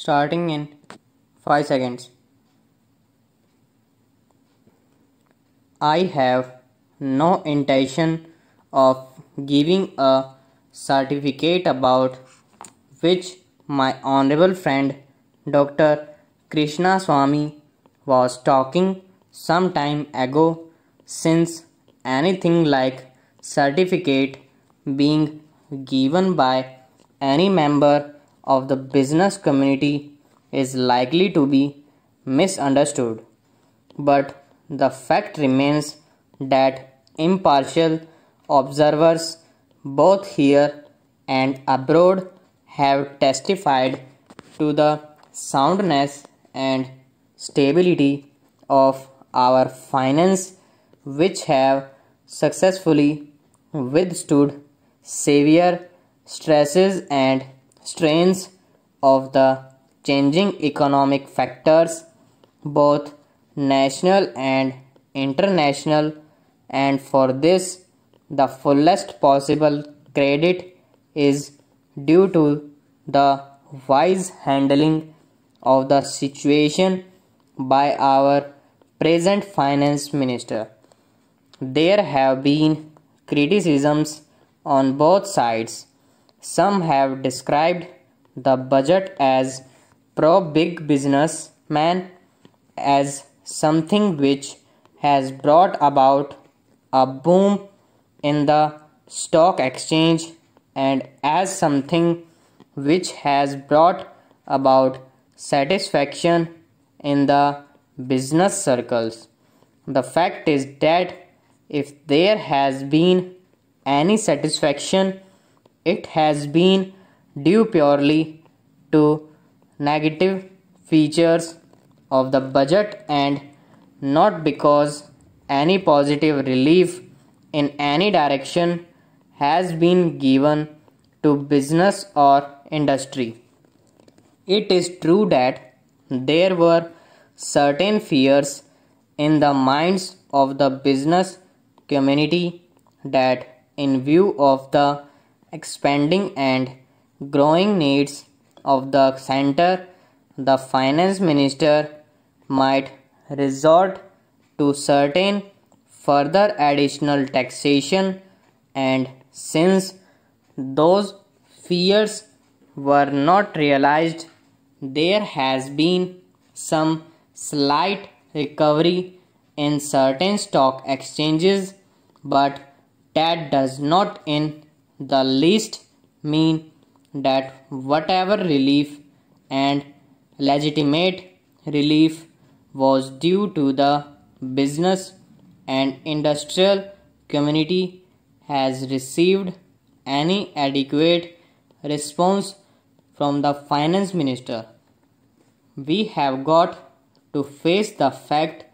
starting in 5 seconds. I have no intention of giving a certificate about which my honorable friend Dr. Krishna Swami was talking some time ago, since anything like certificate being given by any member of the business community is likely to be misunderstood. But the fact remains that impartial observers both here and abroad have testified to the soundness and stability of our finance, which have successfully withstood severe stresses and strains of the changing economic factors, both national and international, and for this the fullest possible credit is due to the wise handling of the situation by our present finance minister. There have been criticisms on both sides. Some have described the budget as pro big businessman, as something which has brought about a boom in the stock exchange, and as something which has brought about satisfaction in the business circles. The fact is that if there has been any satisfaction, it has been due purely to negative features of the budget and not because any positive relief in any direction has been given to business or industry. It is true that there were certain fears in the minds of the business community that, in view of the expanding and growing needs of the center, the finance minister might resort to certain further additional taxation, and since those fears were not realized, there has been some slight recovery in certain stock exchanges, but that does not in the least mean that whatever relief and legitimate relief was due to the business and industrial community has received any adequate response from the finance minister. We have got to face the fact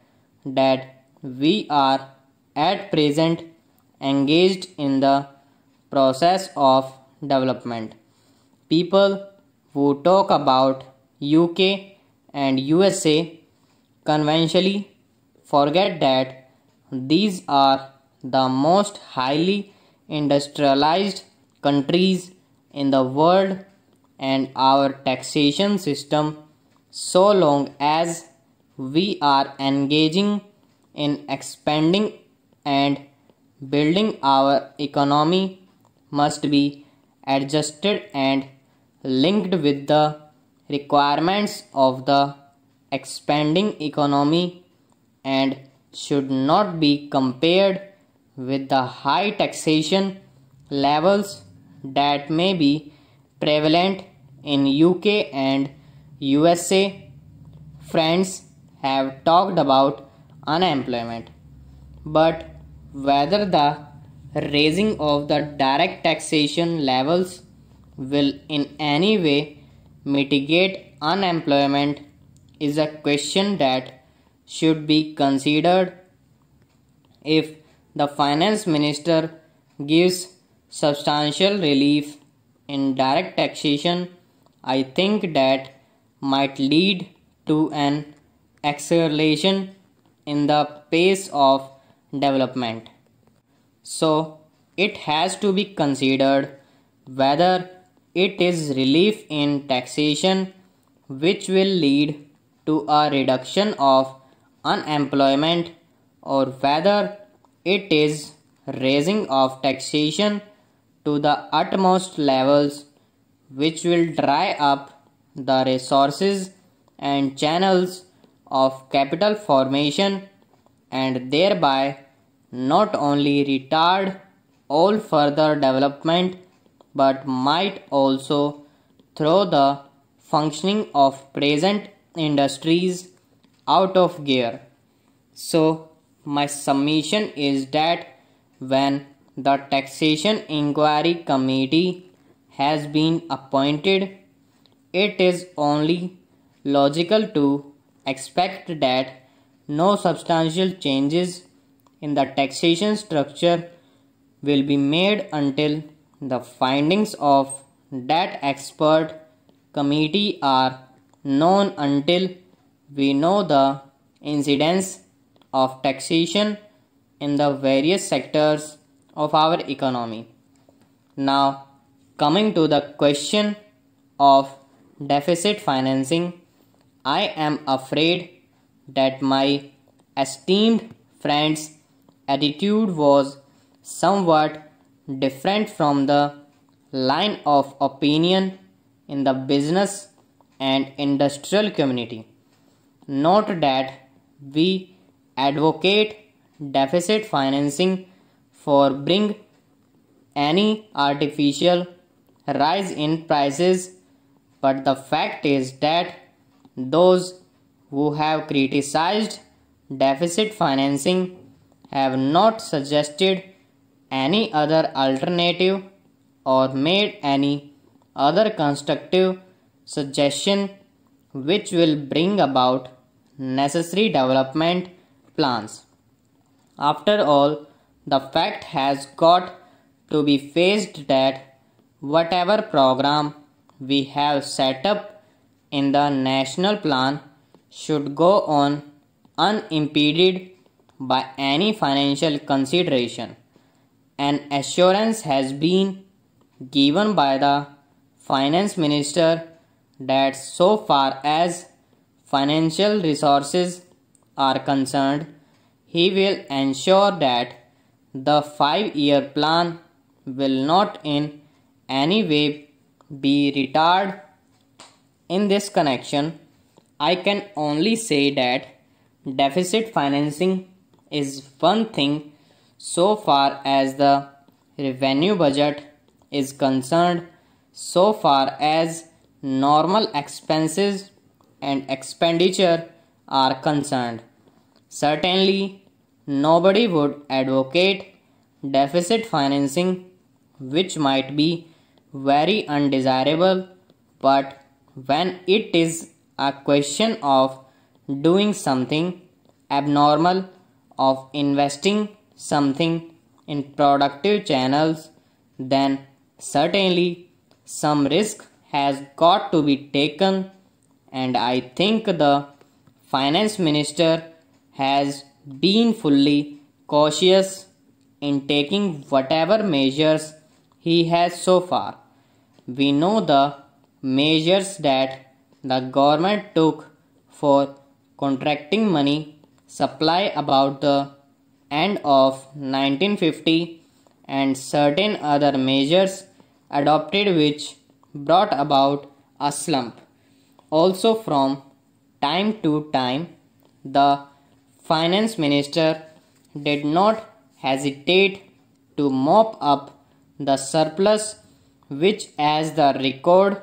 that we are at present engaged in the process of development. People who talk about UK and USA conventionally forget that these are the most highly industrialized countries in the world, and our taxation system, so long as we are engaging in expanding and building our economy, must be adjusted and linked with the requirements of the expanding economy, and should not be compared with the high taxation levels that may be prevalent in UK and USA. Friends have talked about unemployment, but whether the raising of the direct taxation levels will in any way mitigate unemployment is a question that should be considered. If the finance minister gives substantial relief in direct taxation, I think that might lead to an acceleration in the pace of development. So it has to be considered whether it is relief in taxation which will lead to a reduction of unemployment, or whether it is raising of taxation to the utmost levels, which will dry up the resources and channels of capital formation, and thereby not only retard all further development but might also throw the functioning of present industries out of gear. So my submission is that when the Taxation Inquiry Committee has been appointed, it is only logical to expect that no substantial changes in the taxation structure will be made until the findings of that expert committee are known, until we know the incidence of taxation in the various sectors of our economy. Now, coming to the question of deficit financing, I am afraid that my esteemed friend's attitude was somewhat different from the line of opinion in the business and industrial community. Note that we advocate deficit financing for bring any artificial rise in prices, but the fact is that those who have criticized deficit financing have not suggested any other alternative or made any other constructive suggestion which will bring about necessary development plans. After all, the fact has got to be faced that whatever program we have set up in the national plan should go on unimpeded by any financial consideration. An assurance has been given by the finance minister that so far as financial resources are concerned, he will ensure that the 5-year plan will not in any way be retarded. In this connection, I can only say that deficit financing is one thing so far as the revenue budget is concerned, so far as normal expenses and expenditure are concerned. Certainly, nobody would advocate deficit financing, which might be very undesirable, but when it is a question of doing something abnormal, of investing something in productive channels, then certainly some risk has got to be taken, and I think the finance minister has been fully cautious in taking whatever measures he has so far. We know the measures that the government took for contracting money supply about the end of 1950, and certain other measures adopted which brought about a slump. Also, from time to time, the finance minister did not hesitate to mop up the surplus, which, as the record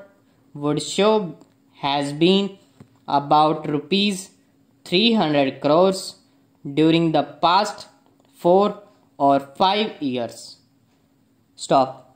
would show, has been about rupees 300 crores during the past 4 or 5 years. Stop.